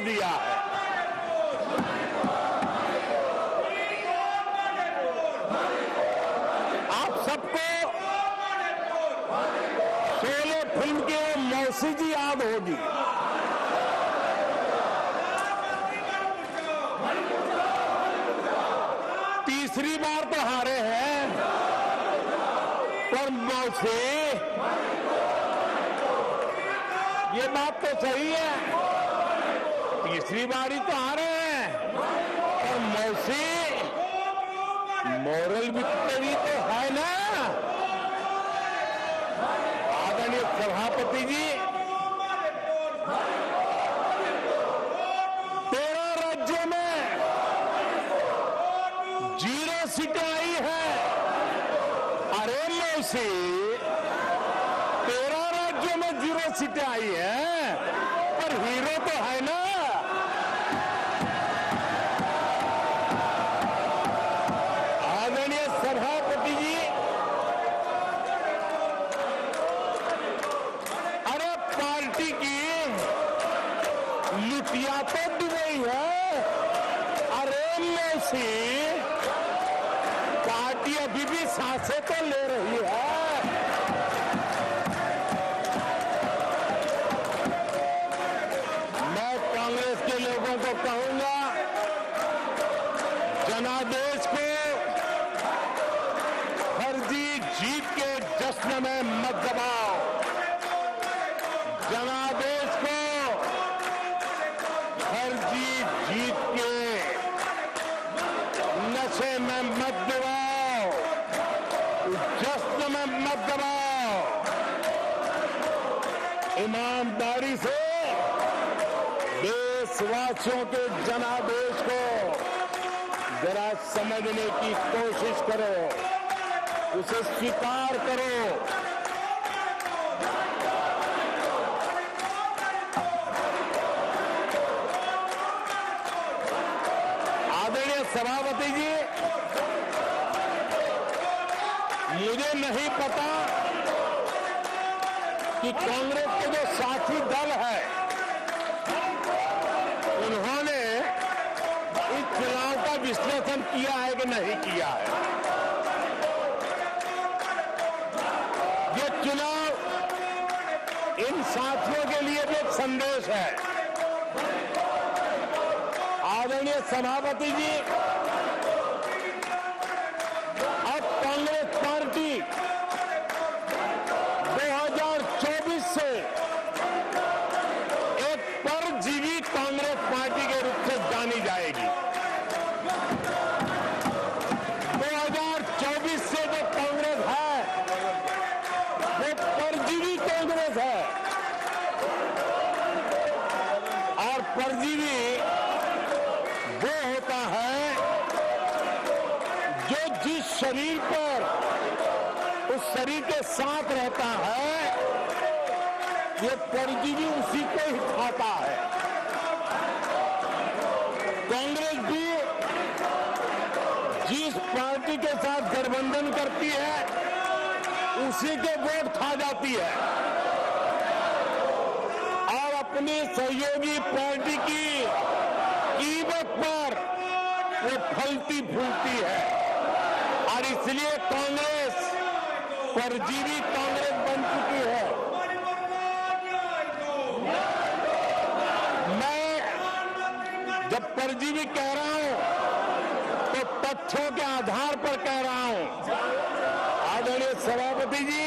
दिया है। आप सबको शोले फिल्म के मौसी जी याद होगी। तीसरी बार तो हारे हैं, पर मौसी, ये बात तो सही है, तीसरी बारी तो हारे हैं, और मौसी मोरल विक्ट्री तो है ना। आदरणीय सभापति जी, 13 राज्यों में 0 सीटें आई है। अरे मौसी, 13 राज्यों में 0 सीटें आई है, पर हीरो तो है ना। आदरणीय सभापति जी, अरे पार्टी की लुटिया तो डुबई है। अरे मौसी, पार्टी अभी भी सांसें तो ले रही है। मैं कांग्रेस के लोगों को कहूंगा, जनादेश को फर्जी जीत के जश्न में मत दबाओ। जनादेश को फर्जी जीत के नशे में मत दबाओ, जश्न में मत दबाओ। ईमानदारी से देशवासियों के जनादेश को जरा समझने की कोशिश करो, उसे स्वीकार करो। आदरणीय सभापति जी, मुझे नहीं पता कि कांग्रेस के जो साथी दल है, उन्होंने इस चुनाव का विश्लेषण किया है कि नहीं किया है। ये चुनाव इन साथियों के लिए भी एक संदेश है। आदरणीय सभापति जी, अब कांग्रेस पार्टी 2024 से एक परजीवी कांग्रेस पार्टी के रूप से जानी जाएगी। 2024 से जो कांग्रेस है, वो परजीवी कांग्रेस है। और परजीवी वो होता है जो जिस शरीर पर उस शरीर के साथ रहता है, ये परजीवी उसी को ही खाता है। कांग्रेस भी जिस पार्टी के साथ गठबंधन करती है, उसी के वोट खा जाती है और अपनी सहयोगी पार्टी की कीमत पर वो फलती फूलती है। और इसलिए कांग्रेस परजीवी कांग्रेस बन चुकी है। मैं जब परजीवी कह रहा हूं तो तथ्यों के आधार पर कह रहा हूं। आदरणीय सभापति जी,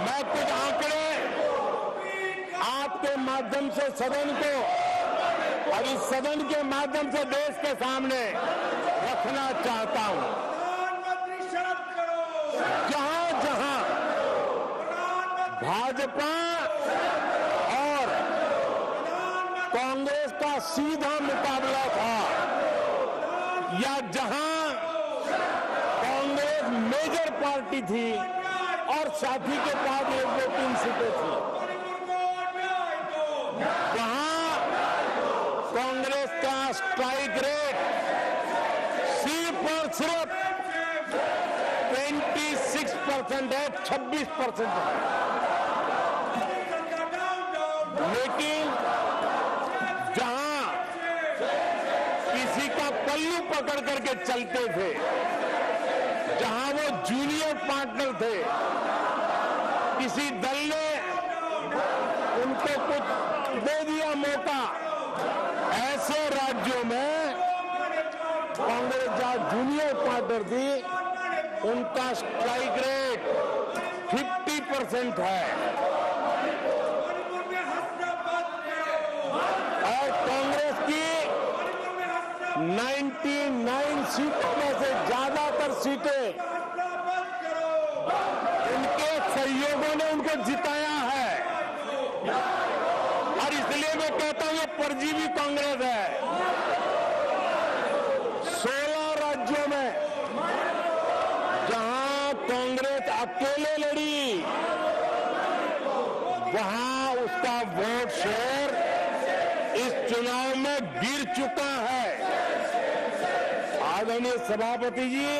मैं कुछ आंकड़े आपके माध्यम से सदन को और इस सदन के माध्यम से देश के सामने रखना चाहता हूं। जहां जहां भाजपा और कांग्रेस का सीधा मुकाबला था, या जहां कांग्रेस मेजर पार्टी थी और साथी के पास 1-2-3 सीटें थी, वहां कांग्रेस का स्ट्राइक रेट सिर्फ और सिर्फ 26% है, 26% है। लेकिन किसी का पल्लू पकड़ करके चलते थे, जहां वो जूनियर पार्टनर थे, किसी दल ने उनको कुछ दे दिया मौका, ऐसे राज्यों में कांग्रेस जहां जूनियर पार्टनर थी, उनका स्ट्राइक रेट 50% है और कांग्रेस की 99 सीटों में से ज्यादातर सीटें उनके सहयोगियों ने उनको जिताया है। और इसलिए मैं कहता हूं ये परजीवी कांग्रेस है। 16 राज्यों में जहां कांग्रेस अकेले लड़ी, वहां उसका वोट शेयर इस चुनाव में गिर चुका है। आदरणीय सभापति जी,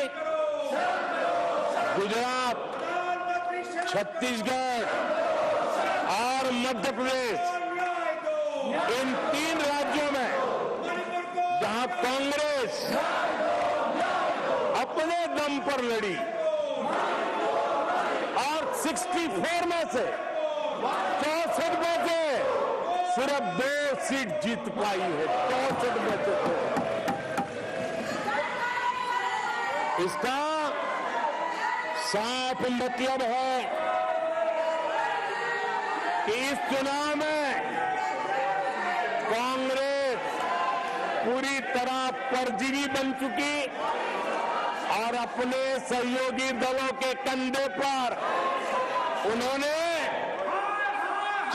गुजरात, छत्तीसगढ़ और मध्य प्रदेश, इन 3 राज्यों में जहां कांग्रेस अपने दम पर लड़ी और 64 में से 64 में से सिर्फ 2 सीट जीत पाई है, 64 में से 2। इसका साफ मतलब है कि इस चुनाव में कांग्रेस पूरी तरह परजीवी बन चुकी और अपने सहयोगी दलों के कंधे पर उन्होंने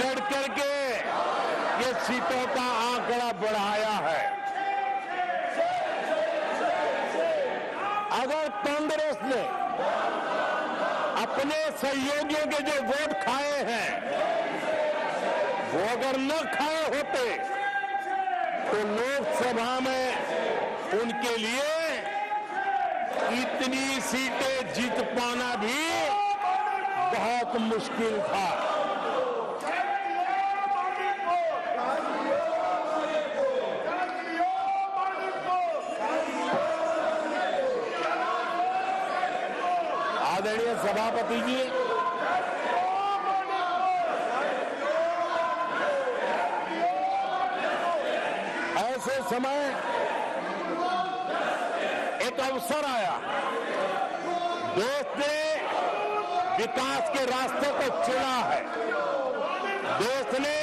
चढ़ करके ये सीटों का आंकड़ा बढ़ाया है। अगर कांग्रेस ने अपने सहयोगियों के जो वोट खाए हैं, वो अगर न खाए होते तो लोकसभा में उनके लिए इतनी सीटें जीत पाना भी बहुत मुश्किल था। आदरणीय सभापति जी, ऐसे समय एक अवसर आया, देश ने विकास के रास्ते को चुना है, देश ने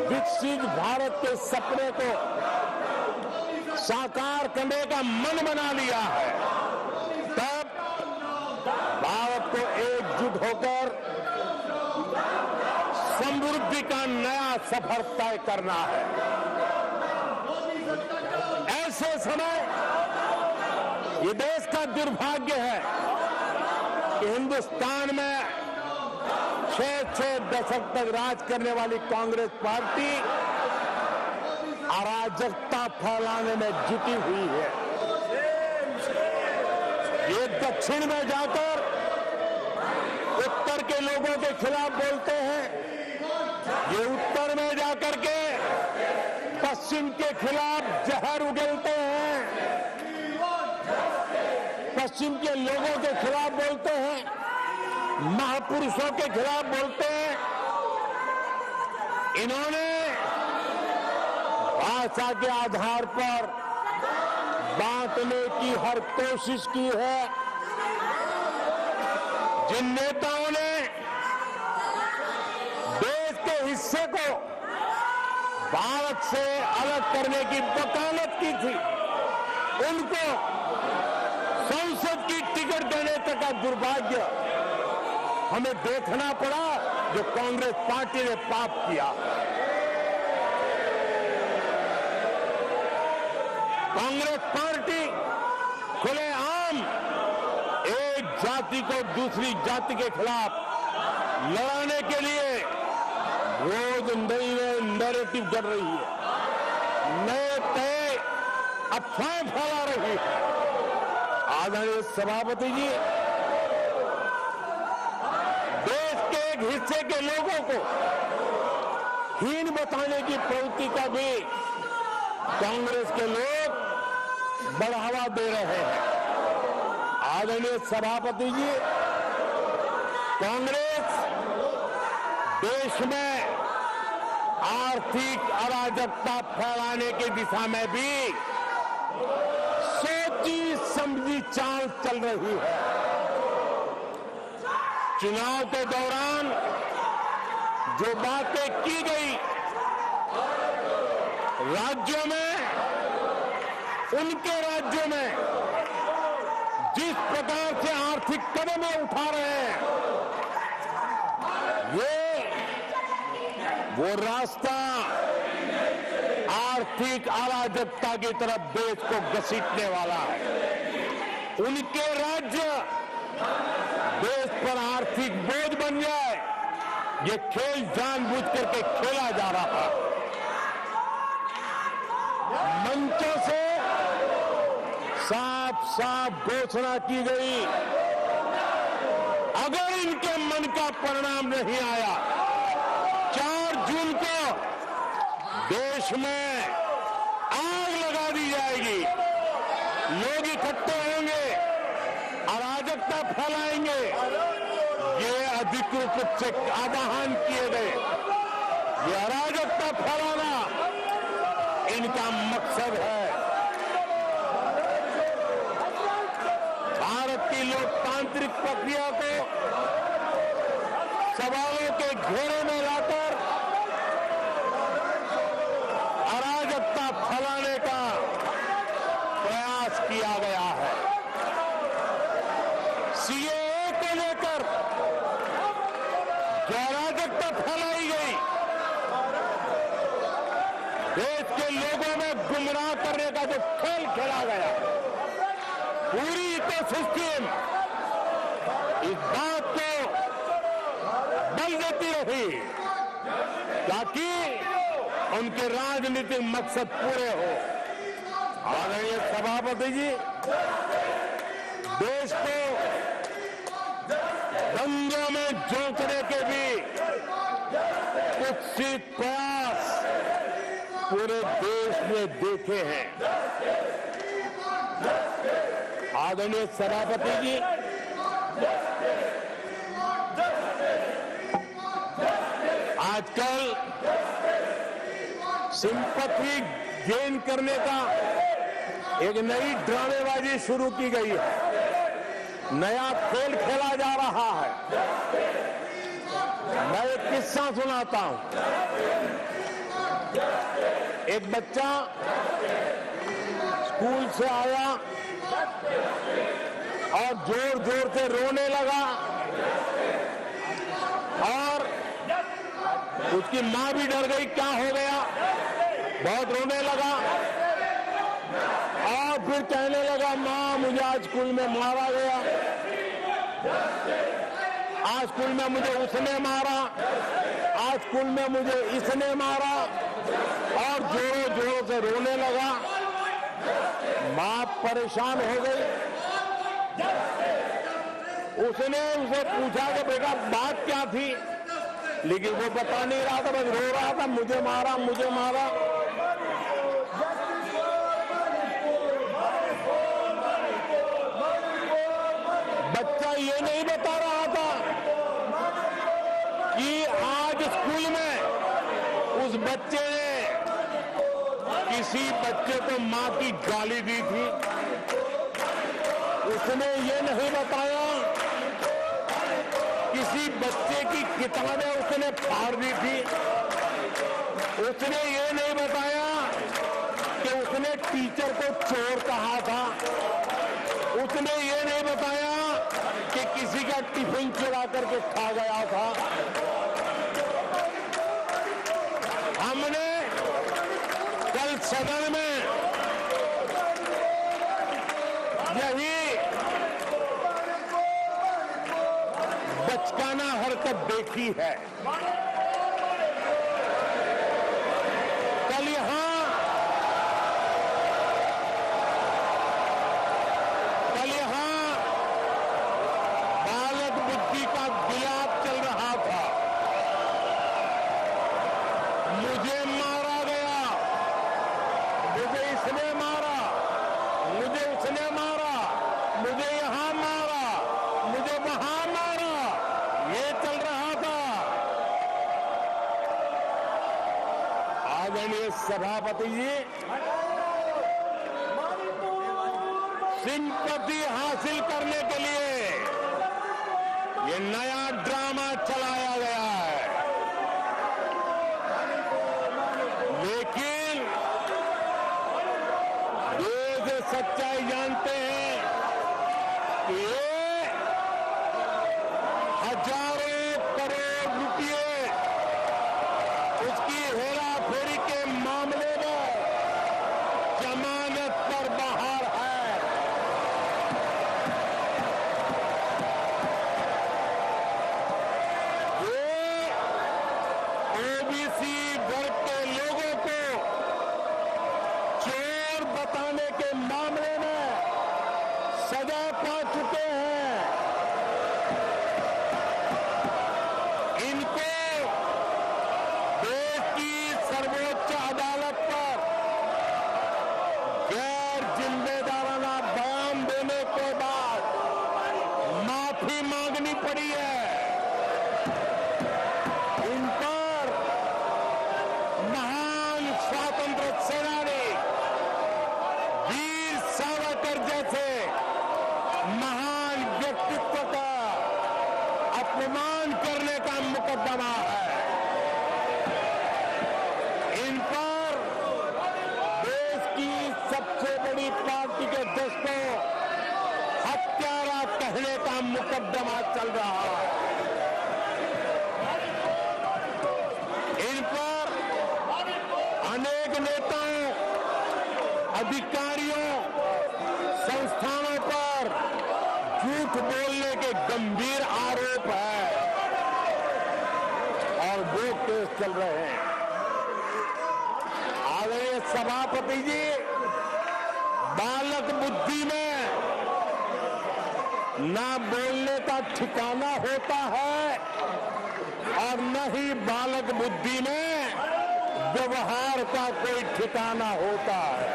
विकसित भारत के सपने को साकार करने का मन बना लिया है। तब भारत को एकजुट होकर समृद्धि का नया सफर तय करना है। ऐसे समय ये देश का दुर्भाग्य है कि हिंदुस्तान में 6 दशक तक राज करने वाली कांग्रेस पार्टी अराजकता फैलाने में जुटी हुई है। ये दक्षिण में जाकर उत्तर के लोगों के खिलाफ बोलते हैं, ये उत्तर में जाकर के पश्चिम के खिलाफ जहर उगलते हैं, पश्चिम के लोगों के खिलाफ बोलते हैं, महापुरुषों के खिलाफ बोलते हैं। इन्होंने भाषा के आधार पर बांटने की हर कोशिश की है। जिन नेताओं ने देश के हिस्से को भारत से अलग करने की वकालत की थी, उनको संसद की टिकट देने तक का दुर्भाग्य हमें देखना पड़ा, जो कांग्रेस पार्टी ने पाप किया। कांग्रेस पार्टी खुलेआम एक जाति को दूसरी जाति के खिलाफ लड़ाने के लिए रोज नए नैरेटिव गढ़ रही है, नए अफवाहें फैला रही है। आदरणीय सभापति जी, देश के एक हिस्से के लोगों को हीन बताने की प्रवृत्ति का भी कांग्रेस के लोग बढ़ावा दे रहे हैं। आदरणीय सभापति जी, कांग्रेस देश में आर्थिक अराजकता फैलाने की दिशा में भी सोची समझी चाल चल रही है। चुनाव के दौरान जो बातें की गई राज्यों में, उनके राज्यों में जिस प्रकार से आर्थिक कदम उठा रहे हैं, वो रास्ता आर्थिक अराजकता की तरफ देश को घसीटने वाला है। उनके राज्य देश पर आर्थिक बोझ बन जाए, ये खेल जानबूझ करके खेला जा रहा है। मंचों से साफ साफ घोषणा की गई, अगर इनके मन का परिणाम नहीं आया, 4 जून को देश में आग लगा दी जाएगी, लोग इकट्ठे होंगे, अराजकता फैलाएंगे। ये अधिकृत रूप से आह्वान किए गए, ये अराजकता फैलाना इनका मकसद है। भारत की लोकतांत्रिक प्रक्रिया को सवालों के घेरे में लाकर अराजकता फैलाने का प्रयास किया गया है। सीएए को लेकर जो अराजकता फैलाई गई, देश के लोगों में गुमराह करने का जो खेल खेला गया, पूरी इकोसिस्टम इस बात को बल देती रही ताकि उनके राजनीतिक मकसद पूरे हो। आदरणीय सभापति जी, देश को दंगों में झोंकने के भी कुत्सित प्रयास पूरे देश में देखे हैं। आदरणीय सभापति जी, आजकल सिंपैथी गेन करने का एक नई ड्रामेबाजी शुरू की गई है, नया खेल खेला जा रहा है। मैं एक किस्सा सुनाता हूं। एक बच्चा स्कूल से आया और जोर जोर से रोने लगा और उसकी मां भी डर गई, क्या हो गया, बहुत रोने लगा और फिर कहने लगा, मां मुझे आज स्कूल में मारा गया, आज स्कूल में मुझे उसने मारा, आज स्कूल में मुझे इसने मारा, और जोरों जोरों से रोने लगा। मां परेशान हो गई। उसने उसे पूछा कि बेटा बात क्या थी, लेकिन वो बता नहीं रहा था, बस रो रहा था, मुझे मारा मुझे मारा। बच्चा ये नहीं बता रहा था कि आज स्कूल में उस बच्चे ने किसी बच्चे को मां की गाली दी थी। उसने ये नहीं बताया किसी बच्चे की किताबें उसने फाड़ दी थी। उसने ये नहीं बताया कि उसने टीचर को चोर कहा था। उसने ये नहीं बताया कि किसी का टिफिन चुरा करके खा गया था। हमने कल सदन में यही बचकाना हरकत देखी है। कल यहां बालक बुद्धि का विलाप चल रहा था। मुझे मारा गया, उसने मारा, मुझे उसने मारा, मुझे यहां मारा, मुझे वहां मारा, ये चल रहा था। आदरणीय सभापति जी, सिंपैथी हासिल करने के लिए ये नया ड्रामा चलाया गया है, लेकिन ये सच्चाई जानते हैं कि ये हजारों करोड़ रुपए उसकी हेराफेरी के मामले में जमानत पर बाहर है। ओबीसी वर्ग के लोगों को चोर बताने के मामले में सजा पा चुके हैं। इनको देश की सर्वोच्च अदालत पर गैर जिम्मेदाराना बयान देने के बाद माफी मांगनी पड़ी है। इन पर महान स्वातंत्र सेनानी वीर सावरकर जैसे महान व्यक्तित्व का अपमान करने का मुकदमा है। इन पर देश की सबसे बड़ी पार्टी के अध्यक्ष को हत्यारा कहने का मुकदमा चल रहा है। इन पर अनेक नेताओं, अधिकारियों, संस्थानों पर झूठ बोलने के गंभीर आरोप है और वो केस चल रहे हैं। आदरणीय सभापति जी, बालक बुद्धि में ना बोलने का ठिकाना होता है और न ही बालक बुद्धि में व्यवहार का कोई ठिकाना होता है।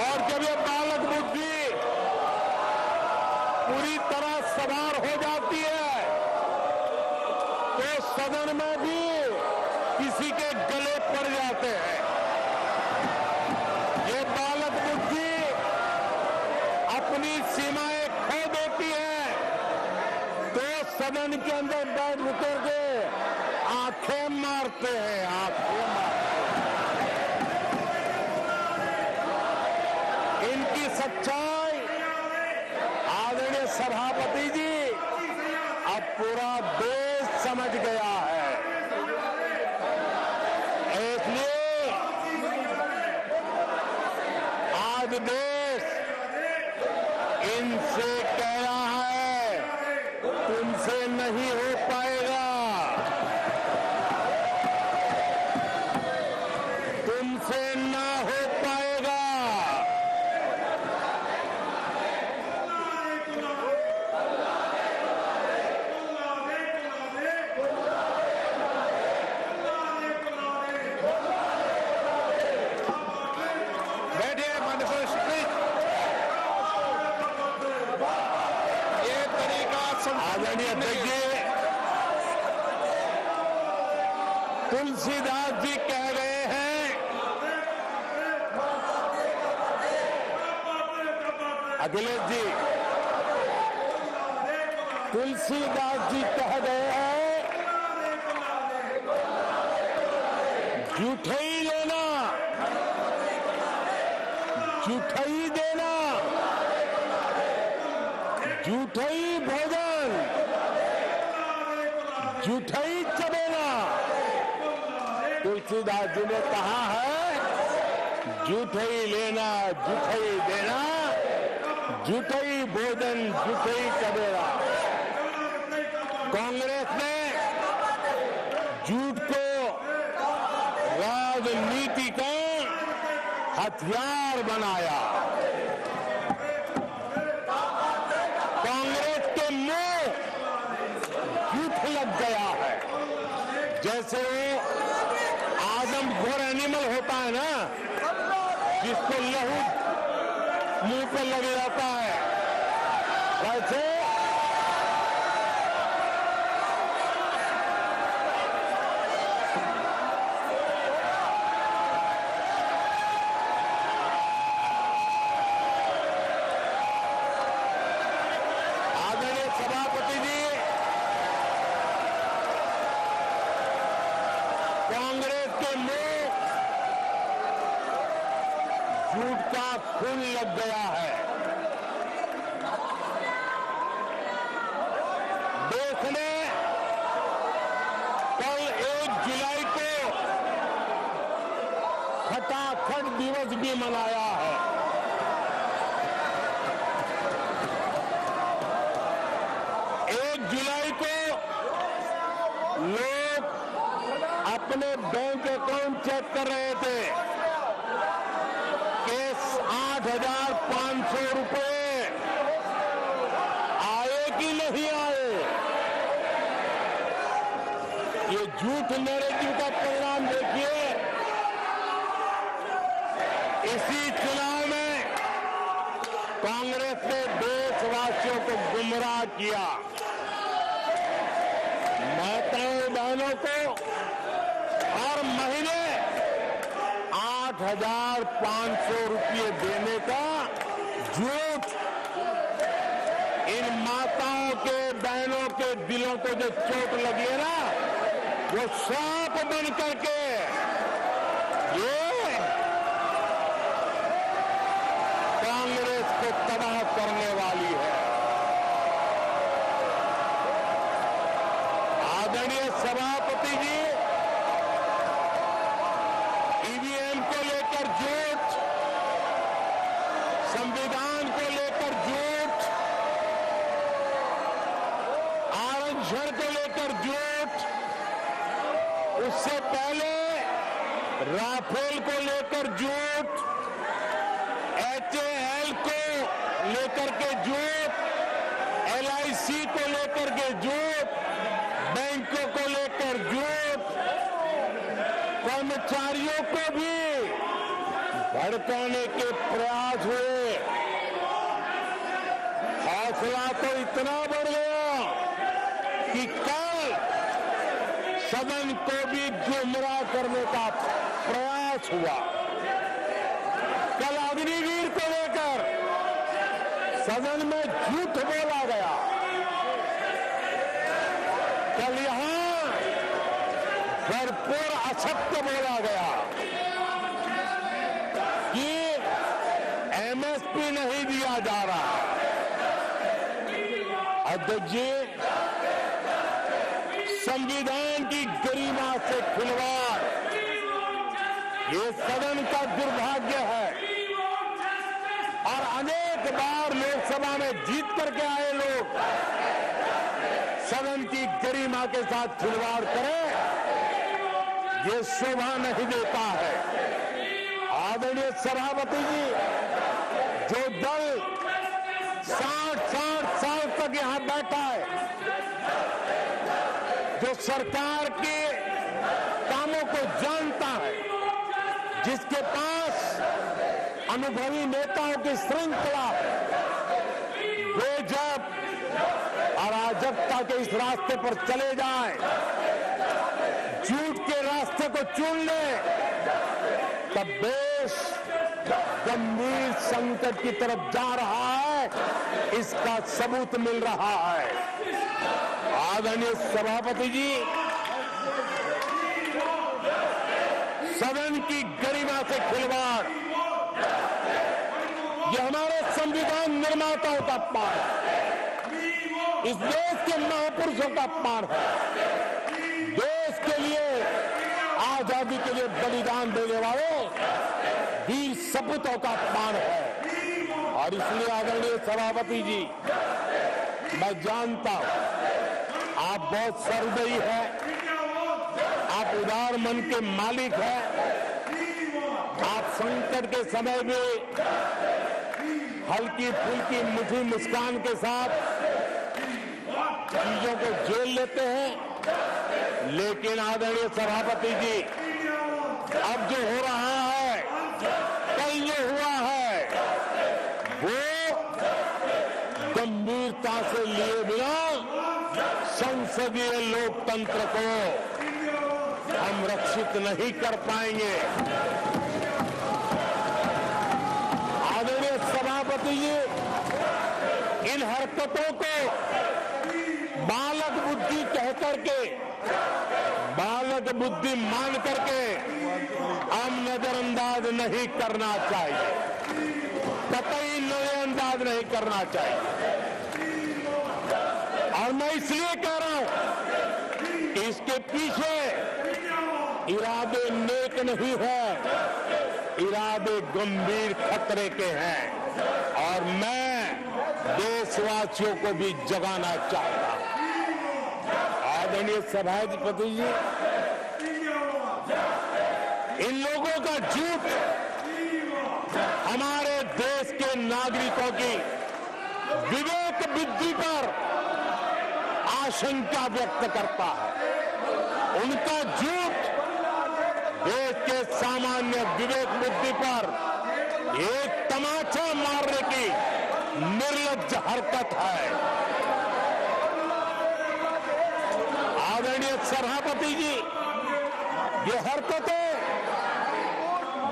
और जब ये बालक बुद्धि पूरी तरह सवार हो जाती है तो सदन में भी किसी के गले पड़ जाते हैं। ये बालक बुद्धि अपनी सीमाएं खो देती है तो सदन के अंदर बैठ रुके के आंखें मारते हैं, आंखें मारते हैं। इनकी सच्चाई आदरणीय सभापति जी अब पूरा देश समझ गया है। इसलिए आज देश इनसे कह रहा है तुमसे नहीं हो पाएगा, तुमसे ना हो पाएगा। बैठिए माननीय स्पीकर, ये तरीका आदरणीय अध्यक्ष जी, तुलसीदास जी कह रहे हैं, अखिलेश जी, तुलसीदास जी कह गए हैं, झूठई लेना, झूठई देना, झूठई भोजन, झूठई चबेना। तुलसीदास जी ने कहा है झूठई लेना, झूठई देना, झूठई भोजन, झूठई चबेना। कांग्रेस ने झूठ को राजनीति का हथियार बनाया। कांग्रेस के मुंह झूठ लग गया है। जैसे हरामखोर एनिमल होता है ना, जिसको लहू मुंह पे लग जाता है, वैसे आदरणीय सभापति जी, कांग्रेस के मुंह झूठ का खून लग गया है। देश ने कल 1 जुलाई को खटाखट दिवस भी मनाया है। जुलाई को लोग अपने बैंक अकाउंट चेक कर रहे थे कि 8,500 रुपए आए कि नहीं आए। ये झूठ नैरेटिव का परिणाम देखिए। इसी चुनाव में कांग्रेस ने देशवासियों को गुमराह किया। माताओं बहनों को हर महीने 8,500 रुपये देने का झूठ इन माताओं के बहनों के दिलों को जो चोट लगी है ना, वो सांप बन करके ये कांग्रेस को तबाह करने वाली है। आदरणीय सभापति जी, ईवीएम को लेकर झूठ, संविधान को लेकर झूठ, आरक्षण को लेकर झूठ, उससे पहले राफेल को लेकर झूठ, HAL को लेकर के झूठ, LIC को लेकर के झूठ, बैंकों को लेकर झूठ, कर्मचारियों को भी भड़काने के प्रयास हुए। हौसला तो इतना बढ़ गया कि कल सदन को भी गुमराह करने का प्रयास हुआ। कल अग्निवीर को लेकर सदन में झूठ बोला गया। कल यहां भरपूर असत्य बोला गया कि MSP नहीं दिया जा रहा। अध्यक्ष जी, संविधान की गरिमा से खिलवाड़ ये सदन का दुर्भाग्य है। और अनेक बार लोकसभा में जीत करके आए लोग सदन की गरिमा के साथ खिलवाड़ करें, ये शोभा नहीं देता है। आदरणीय सभापति जी, जो दल 60 साल तक यहां बैठा है, जो सरकार के कामों को जानता है, जिसके पास अनुभवी नेताओं की श्रृंखला है, वे जब अराजकता के इस रास्ते पर चले जाएं, झूठ के रास्ते को चुन ले, तब देश गंभीर संकट की तरफ जा रहा है, इसका सबूत मिल रहा है। आदरणीय सभापति जी, सदन की गरिमा से खिलवाड़ ये हमारे संविधान निर्माताओं का अपमान है, इस देश के महापुरुषों का अपमान है, देश के लिए आजादी के लिए बलिदान देने वाले वीर सपूतों का अपमान है। और इसलिए आदरणीय सभापति जी, मैं जानता हूं आप बहुत सहृदयी हैं, आप उदार मन के मालिक हैं, आप संकट के समय में हल्की फुल्की मीठी मुस्कान के साथ चीजों को झेल लेते हैं। लेकिन आदरणीय सभापति जी, अब जो हो रहा है, कल जो हुआ है, वो गंभीरता से लिए बिना संसदीय लोकतंत्र को हम रक्षित नहीं कर पाएंगे। आदरणीय सभापति जी, इन हरकतों को बालक बुद्धि कहकर के, बालक बुद्धि मान करके हम नजरअंदाज नहीं करना चाहिए, कतई नजरअंदाज नहीं करना चाहिए। और मैं इसलिए कह रहा हूं कि इसके पीछे इरादे नेक नहीं है, इरादे गंभीर खतरे के हैं, और मैं देशवासियों को भी जगाना चाहता हूं। आदरणीय सभापति जी, इन लोगों का झूठ हमारे देश के नागरिकों की विवेक बुद्धि पर आशंका व्यक्त करता है। उनका झूठ देश के सामान्य विवेक बुद्धि पर एक तमाचा मारने की निर्लज्ज हरकत है। आदरणीय सभापति जी, ये हरकतें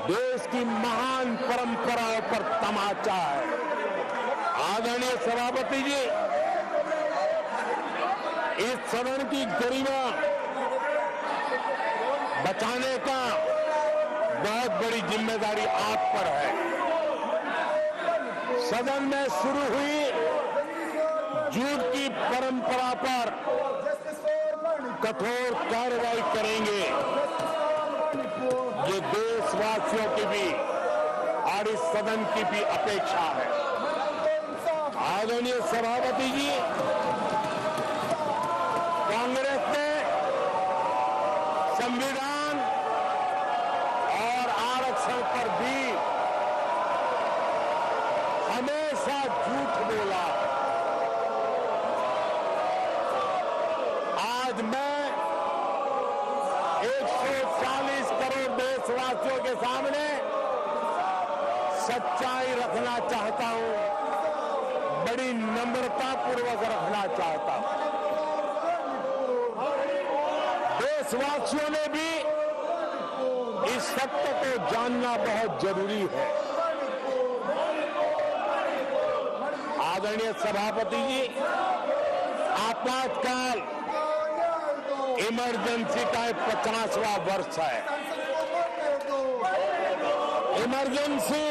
देश की महान परंपराओं पर तमाचा है। आदरणीय सभापति जी, इस सदन की गरिमा बचाने का बहुत बड़ी जिम्मेदारी आप पर है। सदन में शुरू हुई झूठ की परंपरा पर कठोर कार्रवाई करेंगे, ये देशवासियों की भी और इस सदन की भी अपेक्षा है। आदरणीय सभापति जी, कांग्रेस ने संविधान और आरक्षण पर भी हमेशा झूठ बोला। आज मैं 140 करोड़ देशवासियों के सामने सच्चाई रखना चाहता हूं, बड़ी नम्रता पूर्वक रखना चाहता हूं। देशवासियों ने भी इस सत्य को जानना बहुत जरूरी है। आदरणीय सभापति जी, आपातकाल इमरजेंसी का 50वां वर्ष है। इमरजेंसी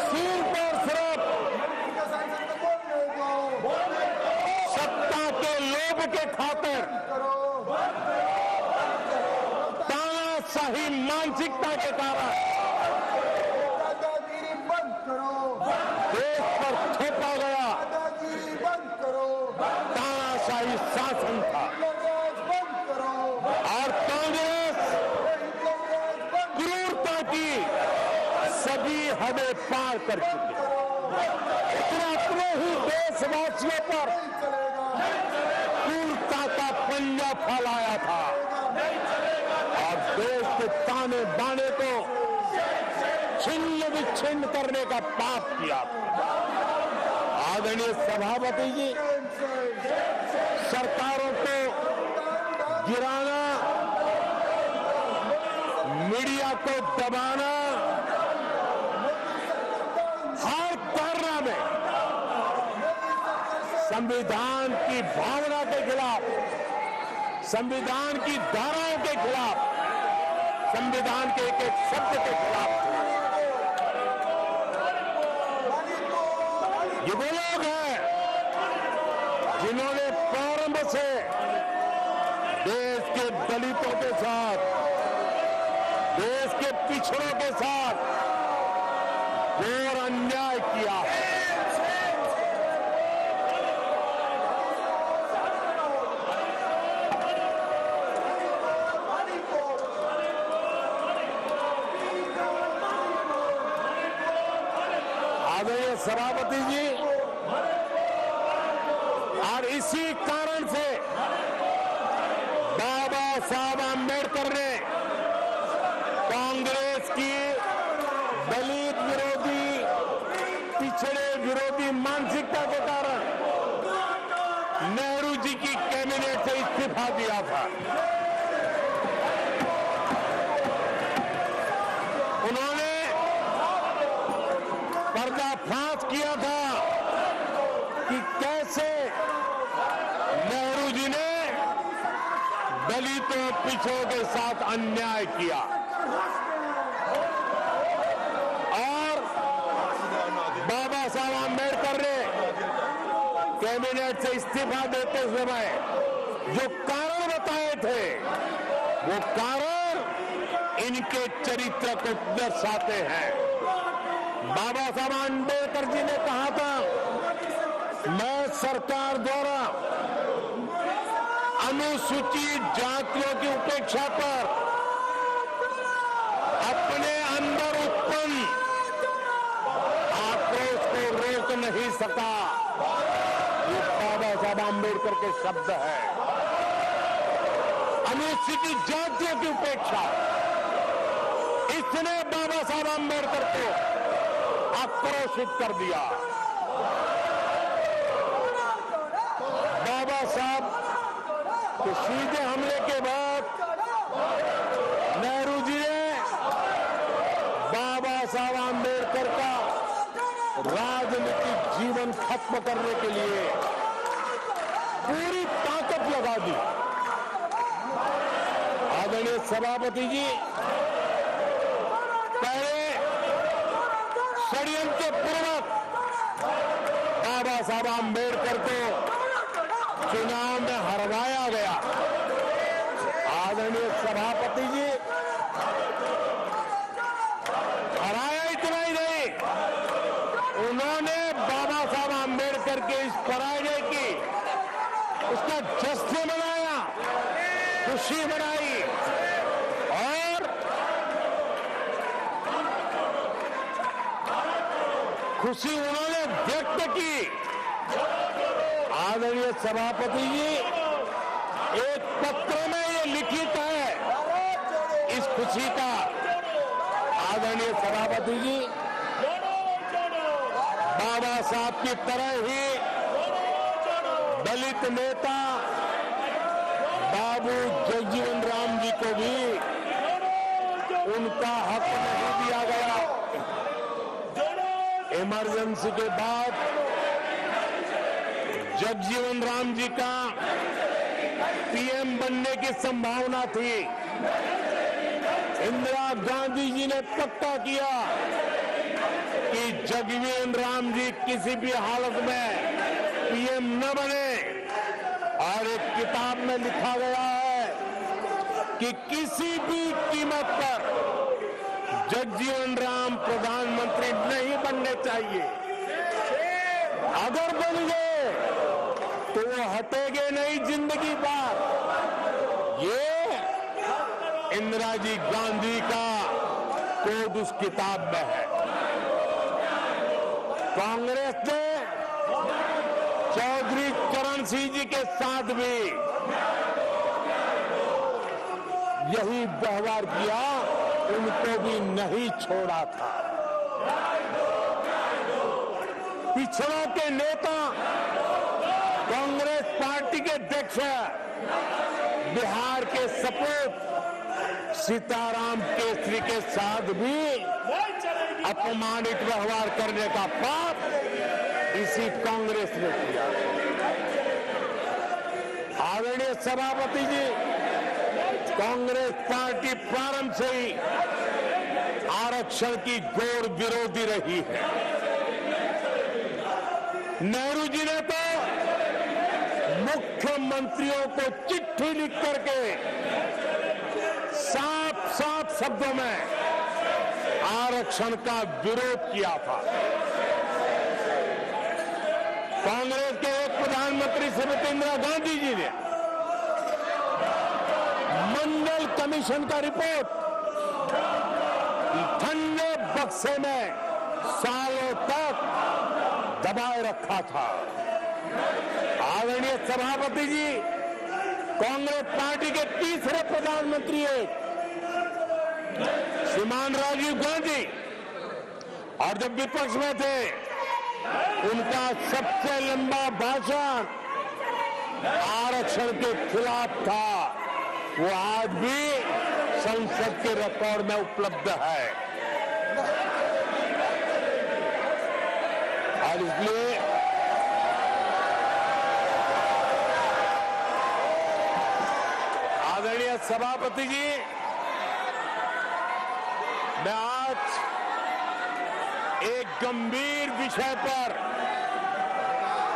सिर्फ और सिर्फ सत्ता के लोभ के खातिर, तानाशाही मानसिकता के कारण देश पर थोपा गया तानाशाही शासन था, और कांग्रेस क्रूरता की सभी हदें पार कर चुकी है। अपने ही देशवासियों पर क्रूरता का पंजा फैलाया था और देश के ताने बाने को छिन्न विच्छिन्न करने का पाप किया। आदरणीय सभापति जी, सरकारों को गिराना, मीडिया को दबाना, हर धारणा में संविधान की भावना के खिलाफ, संविधान की धाराओं के खिलाफ, संविधान के एक एक शब्द के खिलाफ ये वो लोग हैं जिन्होंने प्रारंभ से देश के दलितों के साथ, देश के पिछड़ों के साथ घोर अन्याय किया है। आदरणीय सभापति जी, और इसी कारण से बाबा साहब आंबेडकर ने इस्तीफा दिया था। उन्होंने पर्दाफाश किया था कि कैसे नेहरू जी ने दलितों पिछड़ों के साथ अन्याय किया और बाबा साहब आम्बेडकर ने कैबिनेट से इस्तीफा देते समय जो कारण बताए थे वो कारण इनके चरित्र को दर्शाते हैं। बाबा साहब आम्बेडकर जी ने कहा था, मैं सरकार द्वारा अनुसूचित जातियों की उपेक्षा पर अपने अंदर उत्पन्न आक्रोश को रोक नहीं सका। ये बाबा साहब आम्बेडकर के शब्द है। अनुसूचित जातियों की उपेक्षा, इसने बाबा साहब आम्बेडकर को आक्रोशित कर दिया। बाबा साहब के सीधे हमले के बाद नेहरू जी ने बाबा साहब आम्बेडकर का राजनीतिक जीवन खत्म करने के लिए पूरी ताकत लगा दी। आदरणीय सभापति जी, पहले षड्यंत्र पूर्वक बाबा साहब आम्बेडकर को चुनाव में हरवाया गया। आदरणीय सभापति जी, हराया इतना ही नहीं, उन्होंने बाबा साहब आम्बेडकर के इस पराजय की उसका जश्न मनाया, खुशी मनाई और खुशी उन्होंने व्यक्त की। आदरणीय सभापति जी, एक पत्र में ये लिखित है इस खुशी का। आदरणीय सभापति जी, बाबा साहब की तरह ही दलित नेता बाबू जगजीवन राम जी को भी उनका हक नहीं दिया गया। इमरजेंसी के बाद जगजीवन राम जी का पीएम बनने की संभावना थी। इंदिरा गांधी जी ने पक्का किया कि जगजीवन राम जी किसी भी हालत में पीएम न बने और एक किताब में लिखा गया है कि किसी भी कीमत पर जगजीवन राम प्रधानमंत्री नहीं बनने चाहिए। अगर बन गए तो वो हटेंगे नहीं जिंदगी भर। ये इंदिरा जी गांधी का कोड उस किताब में है। कांग्रेस ने चौधरी चरण सिंह जी के साथ भी यही व्यवहार किया, उनको भी नहीं छोड़ा था। पिछड़ों के नेता कांग्रेस पार्टी के अध्यक्ष बिहार के सपूत सीताराम केसरी के साथ भी अपमानित व्यवहार करने का पाप इसी कांग्रेस ने किया। आदरणीय सभापति जी, कांग्रेस पार्टी प्रारंभ से ही आरक्षण की घोर विरोधी रही है। नेहरू जी ने तो मुख्यमंत्रियों को चिट्ठी लिख करके साफ साफ शब्दों में आरक्षण का विरोध किया था। कांग्रेस के एक प्रधानमंत्री श्रीमती इंदिरा गांधी जी ने मंडल कमीशन का रिपोर्ट ठंडे बक्से में सालों तक दबाए रखा था। आदरणीय सभापति जी, कांग्रेस पार्टी के तीसरे प्रधानमंत्री श्रीमान राजीव गांधी, और जब विपक्ष में थे उनका सबसे लंबा भाषण आरक्षण के खिलाफ था, वो आज भी संसद के रिकॉर्ड में उपलब्ध है। और इसलिए आदरणीय सभापति जी, मैं आज एक गंभीर विषय पर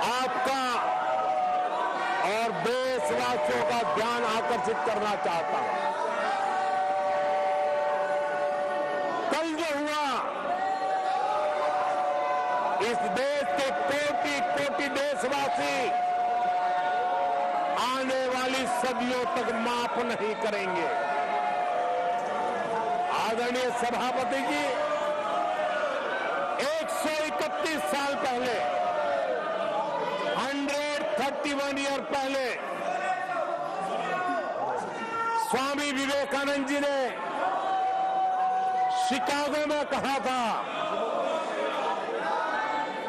आपका और देशवासियों का ध्यान आकर्षित करना चाहता हूं। कल जो हुआ, इस देश के कोटि कोटि देशवासी आने वाली सदियों तक माफ नहीं करेंगे। आदरणीय सभापति जी, 131 साल पहले, 131 ईयर पहले स्वामी विवेकानंद जी ने शिकागो में कहा था,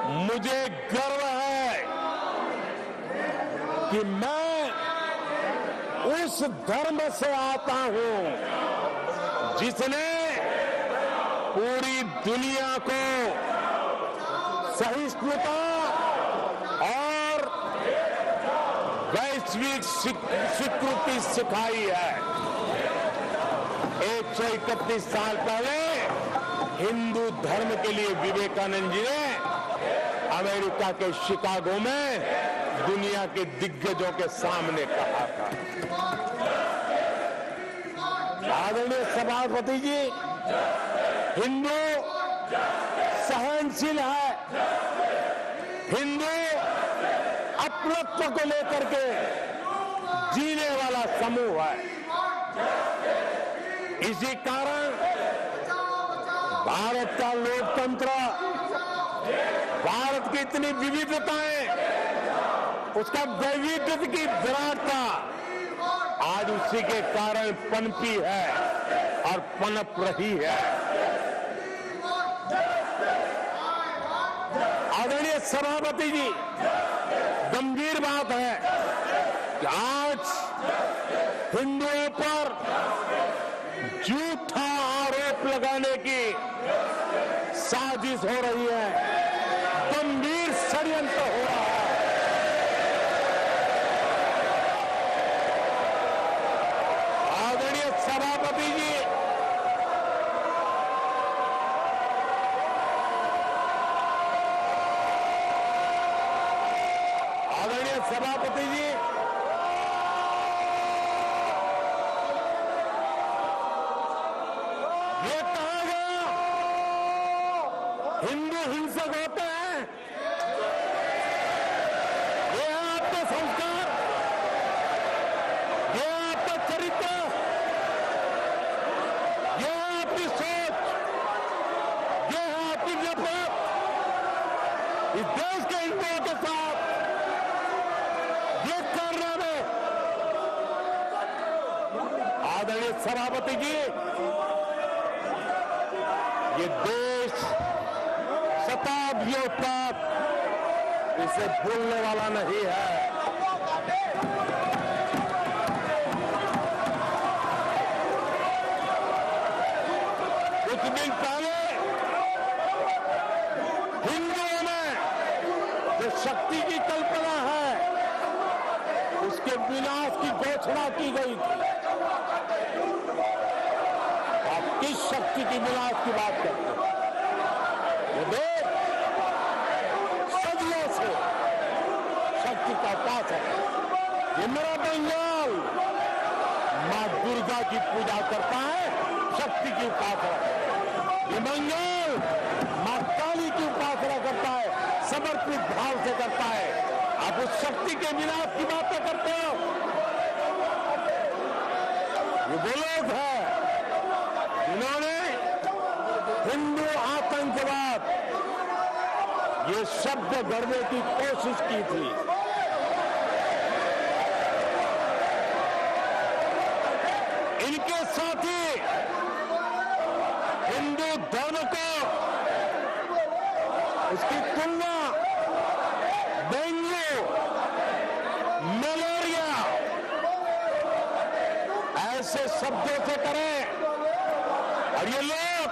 मुझे गर्व है कि मैं उस धर्म से आता हूं जिसने पूरी दुनिया को सहिष्णुता और वैश्विक स्वीकृति सिखाई है। 131 साल पहले हिंदू धर्म के लिए विवेकानंद जी ने अमेरिका के शिकागो में दुनिया के दिग्गजों के सामने कहा था। आदरणीय सभापति जी, हिंदू सहनशील है, हिंदू अपनत्व को लेकर के जीने वाला समूह है। इसी कारण भारत का लोकतंत्र, भारत की इतनी विविधताएं, उसका वैविध्य की विराटता आज उसी के कारण पनपी है और पनप रही है। आदरणीय सभापति जी, गंभीर बात है कि आज हिंदुओं पर झूठा आरोप लगाने की साजिश हो रही है, गंभीर षड्यंत्र हो रहा है। आदरणीय सभापति जी, सभापति जी, ये कहा गया हिंदू हिंसक होते हैं, ये है आपका संस्कार, ये है आपका चरित्र, ये है आपकी सोच, ये है आपकी नफरत इस देश के हिंदुओं के साथ। आदरणीय सभापति जी, ये देश शताब्दियों तक इसे भूलने वाला नहीं है। कुछ दिन पहले हिंदुओं में जो शक्ति की कल्पना है, उसके विनाश की घोषणा की गई थी। आप किस शक्ति की विनाश की बात करते हैं? ये देश सदियों से शक्ति का पास है। ये मेरा बंगाल मां दुर्गा की पूजा करता है, शक्ति की उपासना। ये बंगाल मां काली की उपासना करता है, समर्पित भाव से करता है। आप उस शक्ति के विनाश की बातें करते हो। ये वो लोग हैं जिन्होंने हिंदू आतंकवाद ये शब्द गढ़ने की कोशिश की थी। इनके साथी हिंदू धर्म को उसकी तुलना डेंगू, मलेरिया ऐसे शब्दों से करें और ये लोग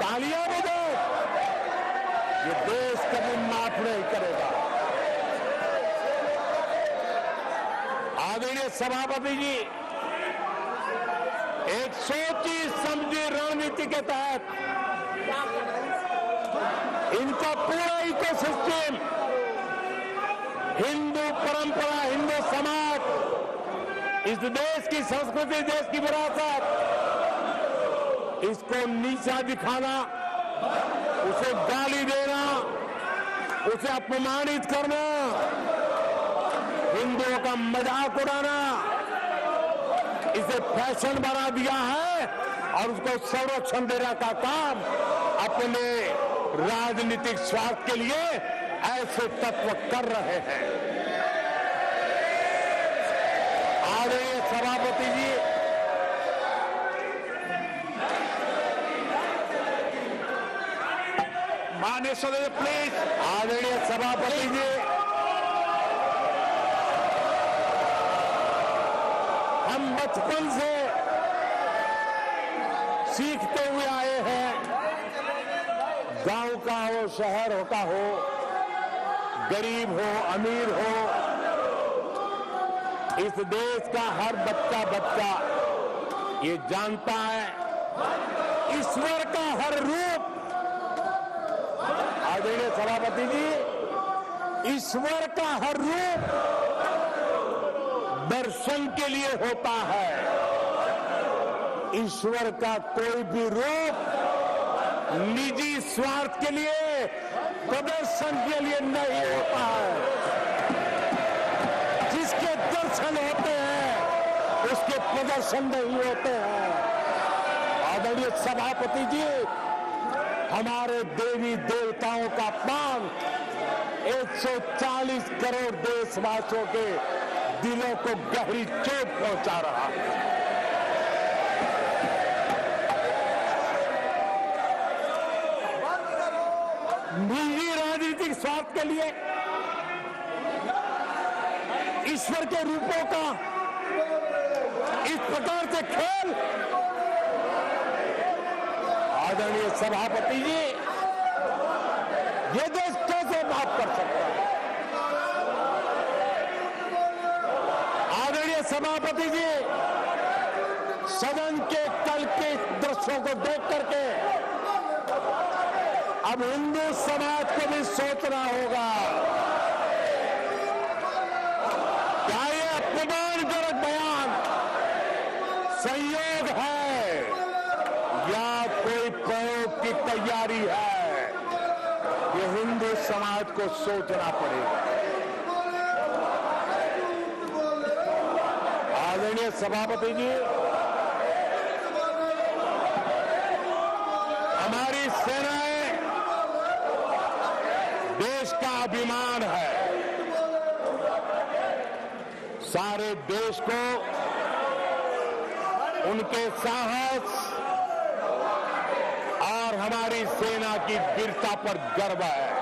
तालियां बजाएं, ये देश कभी माफ नहीं करेगा। आदरणीय सभापति जी, एक सोची समझी रणनीति के तहत इनका पूरा इकोसिस्टम, हिंदू परंपरा, हिंदू समाज, इस देश की संस्कृति, देश की विरासत, इसको नीचा दिखाना, उसे गाली देना, उसे अपमानित करना, हिंदुओं का मजाक उड़ाना, इसे फैशन बना दिया है और उसको संरक्षण देने का काम अपने राजनीतिक स्वार्थ के लिए ऐसे तत्व कर रहे हैं। आदरणीय सभापति जी, माननीय सदस्य प्लीज। आदरणीय सभापति जी, हम बचपन से सीखते हुए आए हैं, गांव का हो, शहर का हो, गरीब हो, अमीर हो, इस देश का हर बच्चा ये जानता है ईश्वर का हर रूप, आदरणीय सभापति जी, ईश्वर का हर रूप दर्शन के लिए होता है। ईश्वर का कोई भी रूप निजी स्वार्थ के लिए, प्रदर्शन के लिए नहीं होता है। जिसके दर्शन होते हैं उसके प्रदर्शन नहीं होते हैं। आदरणीय सभापति जी, हमारे देवी देवताओं का अपमान 140 करोड़ देशवासियों के दिलों को गहरी चोट पहुंचा रहा है। निजी राजनीतिक स्वार्थ के लिए ईश्वर के रूपों का इस प्रकार से खेल, आदरणीय सभापति जी, ये देश कैसे माफ कर सकता है? आदरणीय सभापति जी, सदन के कल के दृश्यों को देख करके अब हिंदू समाज को भी सोचना होगा, क्या ये अपमानजनक बयान संयोग है या कोई प्रयोग की तैयारी है? ये हिंदू समाज को सोचना पड़ेगा। आदरणीय सभापति जी, हमारी सेनाएं देश का अभिमान है। सारे देश को उनके साहस और हमारी सेना की वीरता पर गर्व है।